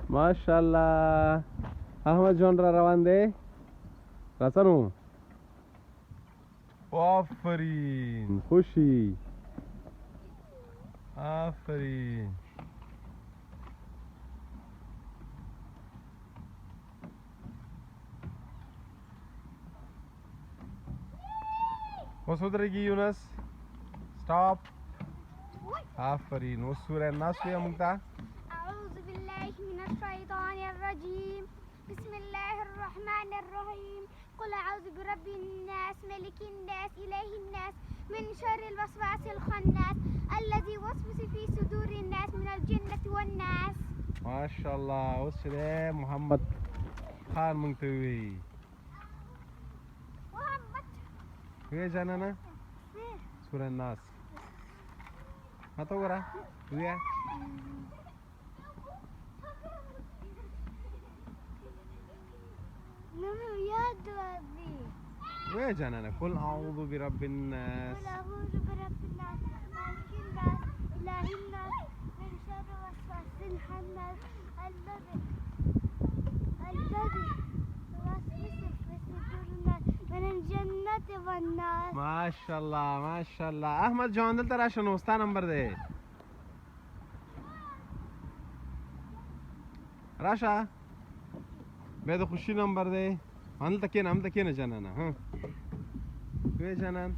ماشاءالله احمد جان را روان دی راسنو آفرین خوشی آفرین اوس ودرېږي یونس سټاپ آفرین اوس سوره الناس وایه موږ ته أعوذ بالله من الشيطان الرجيم بسم الله الرحمن الرحيم قل أعوذ برب الناس ملك الناس إله الناس من شر الوسواس الخناس الذي يوسوس في صدور الناس من الجنة والناس ما شاء الله اوس چې دی محمد خان موږ ته ووایي ویې جانانه سوره الناس ما ته وګوره ویه ويا جانانا قل أعوذ برب الناس قل أعوذ برب الناس مالك الناس إله الناس من شر الوسواس الخناس الذي يوسوس في صدور الناس من الجنة والناس ما شاء الله ما شاء الله أحمد جان دلته راشه نو ستا نمبر دی راشه بیا د خوشي نمبر دی همدلته کښېنه جانانه ها ویې جانان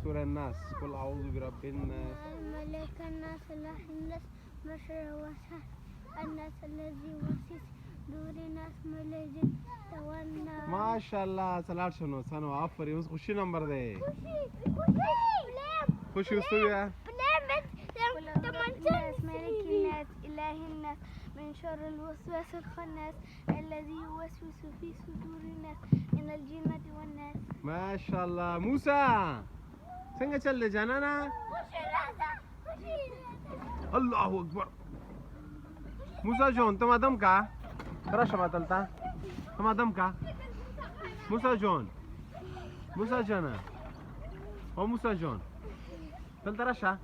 سوره الناس قل أعوذ برب الناس ملك الناس إله الناس من شر الوسواس الناس الذي يوسوس صدور الناس من الجنة والناس ما شاء الله څلاړ شو نو سنو آفرین اوس خوشي نمبر دی خوشي اوس ویه ملك الناس إله الناس من شر الوسواس الخناس الذي يوسوس في صدور الناس من الجنة والناس ما شاء الله موسى څنګه چل دی جانانه الله اکبر موسى جون ته ما دم کا راشه ما دلته ته ما دم کا موسى جون موسى جانه او موسى جون دلته راشه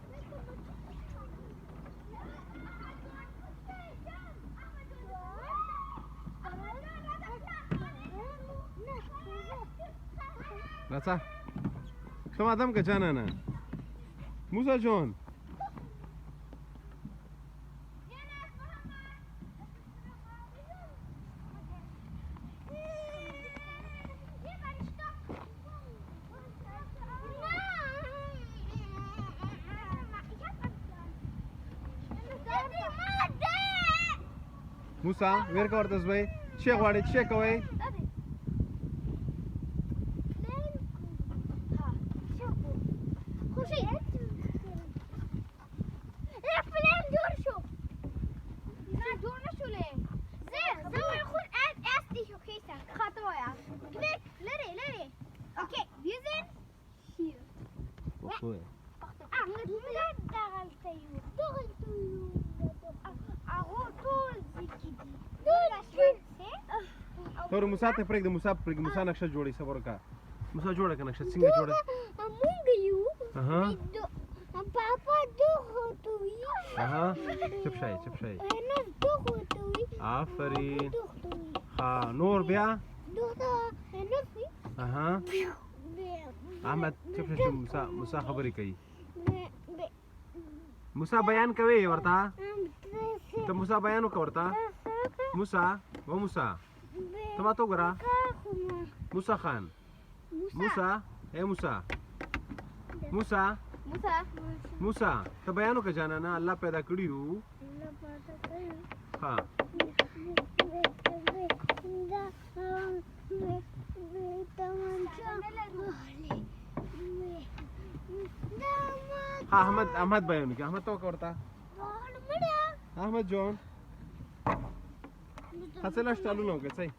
راځه ته ما دم که جانانه موسى جون موسى وير کا ورته زوی چې غواړي چې کوي تور موسی ته پرېږده موسی نقشه جوړي صبر وکړه موسی جوړه که نقشه څنګه جوړه مونږ یو پاپا دغه ته وي چپ شئ آفرین ها نور بیا احمد چپ شئ موسی خبرې کوي موسی بیان کوي ورته ته موسی بیان وکړه ورته موسی ته ما ته وګوره موسی خان موسی اے موسی ته بیان وکړه جانانه الله پیدا کړي یو ها احمد بیان وکړه احمد ته وکړه ورته احمد جون هڅه لا شتالو نه وکړه صحیح